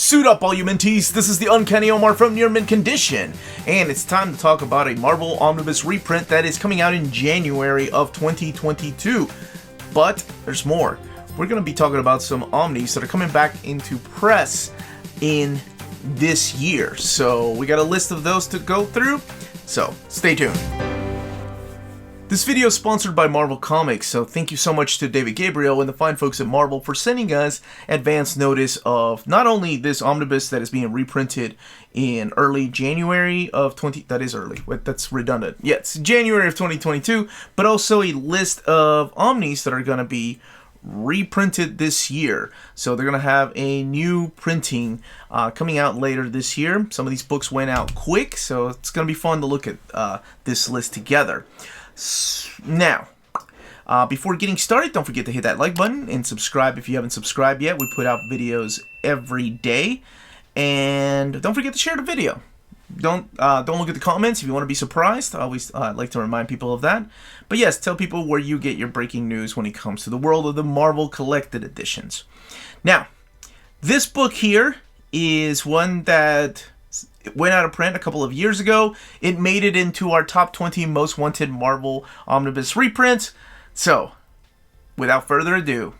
Suit up, all you Minties! This is the Uncanny Omar from Near Mint Condition, and it's time to talk about a Marvel Omnibus reprint that is coming out in January of 2022. But there's more. We're going to be talking about some Omnis that are coming back into press in this year. So we got a list of those to go through, so stay tuned. This video is sponsored by Marvel Comics, so thank you so much to David Gabriel and the fine folks at Marvel for sending us advance notice of not only this omnibus that is being reprinted in early January of that is early, that's redundant. Yeah, it's January of 2022, but also a list of Omnis that are going to be reprinted this year. So they're going to have a new printing coming out later this year. Some of these books went out quick, so it's going to be fun to look at this list together. Now, before getting started, don't forget to hit that like button and subscribe if you haven't subscribed yet. We put out videos every day, and don't forget to share the video. Don't look at the comments if you want to be surprised. I always like to remind people of that. But yes, tell people where you get your breaking news when it comes to the world of the Marvel Collected Editions. Now, this book here is one that went out of print a couple of years ago. It made it into our top 20 most wanted Marvel Omnibus reprints. So, without further ado,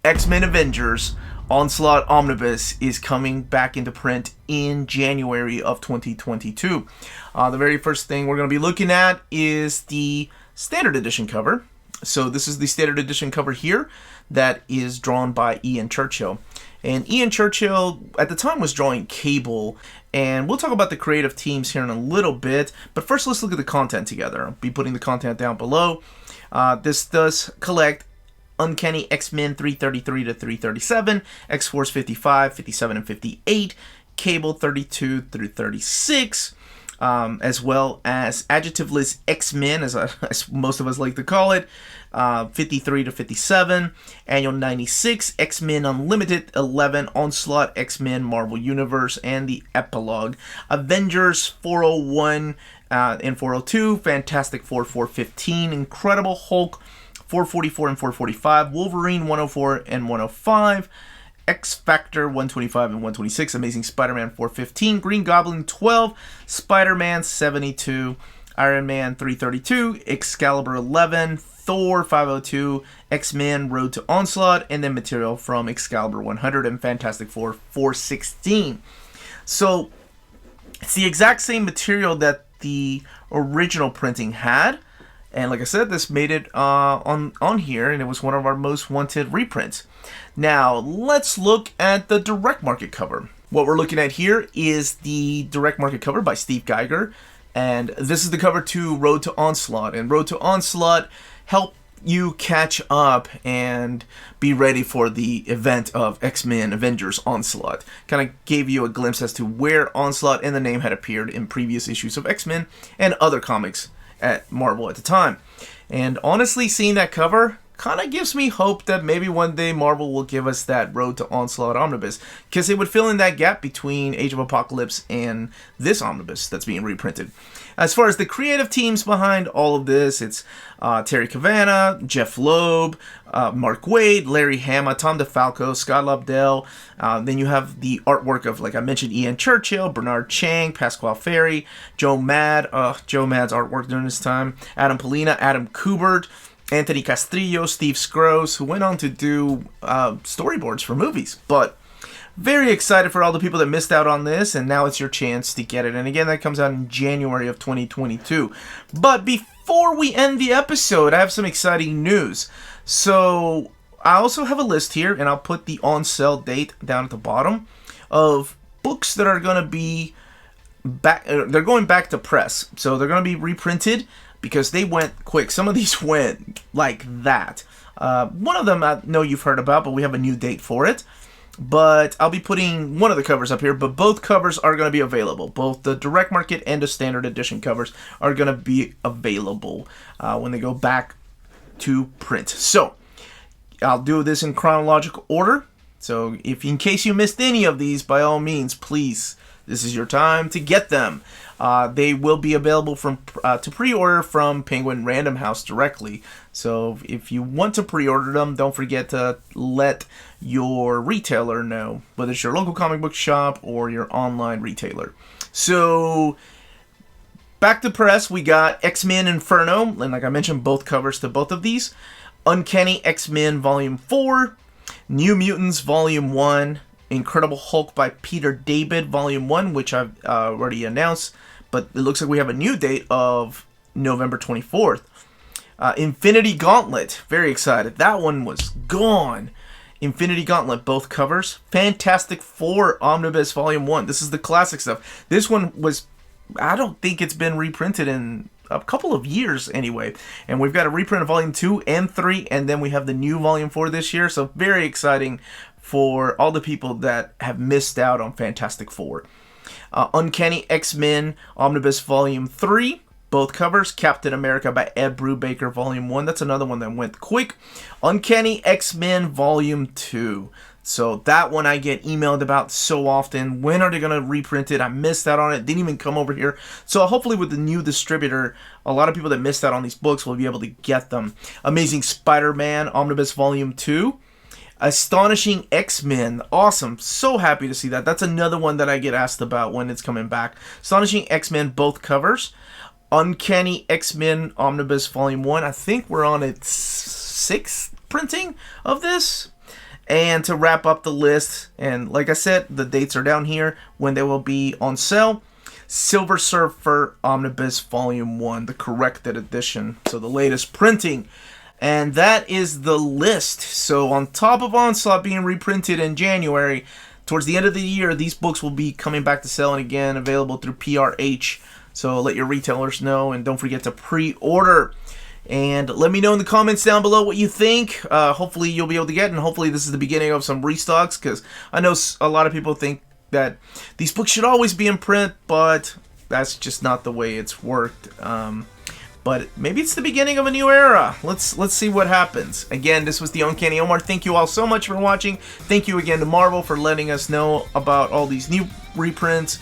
X-Men Avengers Onslaught Omnibus is coming back into print in January of 2022. The very first thing we're going to be looking at is the standard edition cover. So this is the standard edition cover here that is drawn by Ian Churchill. And Ian Churchill, at the time, was drawing Cable, and we'll talk about the creative teams here in a little bit, but first let's look at the content together. I'll be putting the content down below. This does collect Uncanny X-Men 333 to 337, X-Force 55, 57, and 58, Cable 32 through 36, as well as adjectiveless X-Men, as most of us like to call it, 53 to 57, Annual 96, X-Men Unlimited 11, Onslaught, X-Men Marvel Universe, and the Epilogue, Avengers 401 and 402, Fantastic Four 415, Incredible Hulk 444 and 445, Wolverine 104 and 105, X-Factor 125 and 126, Amazing Spider-Man 415, Green Goblin 12, Spider-Man 72, Iron Man 332, Excalibur 11, Thor 502, X-Men Road to Onslaught, and then material from Excalibur 100 and Fantastic Four 416. So it's the exact same material that the original printing had. And like I said, this made it on here, and it was one of our most wanted reprints. Now, let's look at the direct market cover. What we're looking at here is the direct market cover by Steve Geiger. And this is the cover to Road to Onslaught. And Road to Onslaught helped you catch up and be ready for the event of X-Men Avengers Onslaught. Kind of gave you a glimpse as to where Onslaught and the name had appeared in previous issues of X-Men and other comics at Marvel at the time. And honestly, seeing that cover kind of gives me hope that maybe one day Marvel will give us that Road to Onslaught omnibus, because it would fill in that gap between Age of Apocalypse and this omnibus that's being reprinted. As far as the creative teams behind all of this, it's Terry Cavanagh, Jeff Loeb, Mark Waid, Larry Hama, Tom DeFalco, Scott Lobdell. Then you have the artwork of, like I mentioned, Ian Churchill, Bernard Chang, Pasquale Ferry, Joe Mad. Joe Mad's artwork during this time. Adam Polina, Adam Kubert, Anthony Castrillo, Steve Scrose, who went on to do storyboards for movies. But very excited for all the people that missed out on this, and now it's your chance to get it. And again, that comes out in January of 2022. But before we end the episode, I have some exciting news. So I also have a list here, and I'll put the on-sale date down at the bottom, of books that are going to be back. They're going back to press. So they're going to be reprinted because they went quick. Some of these went like that. One of them I know you've heard about, but we have a new date for it. But I'll be putting one of the covers up here, but both covers are going to be available. Both the direct market and the standard edition covers are going to be available when they go back to print. So I'll do this in chronological order. So if in case you missed any of these, by all means, please this is your time to get them. They will be available to pre-order from Penguin Random House directly. So if you want to pre-order them, don't forget to let your retailer know, whether it's your local comic book shop or your online retailer. So back to press, we got X-Men Inferno, and like I mentioned, both covers to both of these. Uncanny X-Men Volume 4, New Mutants Volume 1, Incredible Hulk by Peter David Volume 1, which I've already announced, but it looks like we have a new date of November 24th. Infinity Gauntlet, very excited. That one was gone. Infinity Gauntlet, both covers. Fantastic Four Omnibus Volume 1. This is the classic stuff. This one was, I don't think it's been reprinted in a couple of years anyway. And we've got a reprint of Volume 2 and 3, and then we have the new Volume 4 this year. So very exciting for all the people that have missed out on Fantastic Four. Uncanny X-Men Omnibus Volume 3. Both covers. Captain America by Ed Brubaker Volume 1. That's another one that went quick. Uncanny X-Men Volume 2. So that one I get emailed about so often. When are they going to reprint it? I missed out on it. Didn't even come over here. So hopefully with the new distributor, a lot of people that missed out on these books will be able to get them. Amazing Spider-Man Omnibus Volume 2. Astonishing X-Men. Awesome. So happy to see that. That's another one that I get asked about when it's coming back. Astonishing X-Men, both covers. Uncanny X-Men Omnibus Volume 1. I think we're on its 6th printing of this. And to wrap up the list, and like I said, the dates are down here when they will be on sale. Silver Surfer Omnibus Volume 1, the corrected edition. So the latest printing. And that is the list. So on top of Onslaught being reprinted in January, towards the end of the year, these books will be coming back to sale and again available through PRH. So let your retailers know, and don't forget to pre-order. And let me know in the comments down below what you think. Hopefully you'll be able to get, and hopefully this is the beginning of some restocks, because I know a lot of people think that these books should always be in print, but that's just not the way it's worked. But maybe it's the beginning of a new era. Let's see what happens. Again, this was the Uncanny Omar. Thank you all so much for watching. Thank you again to Marvel for letting us know about all these new reprints.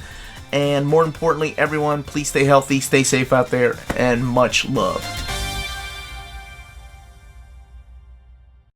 And more importantly, everyone, please stay healthy, stay safe out there, and much love.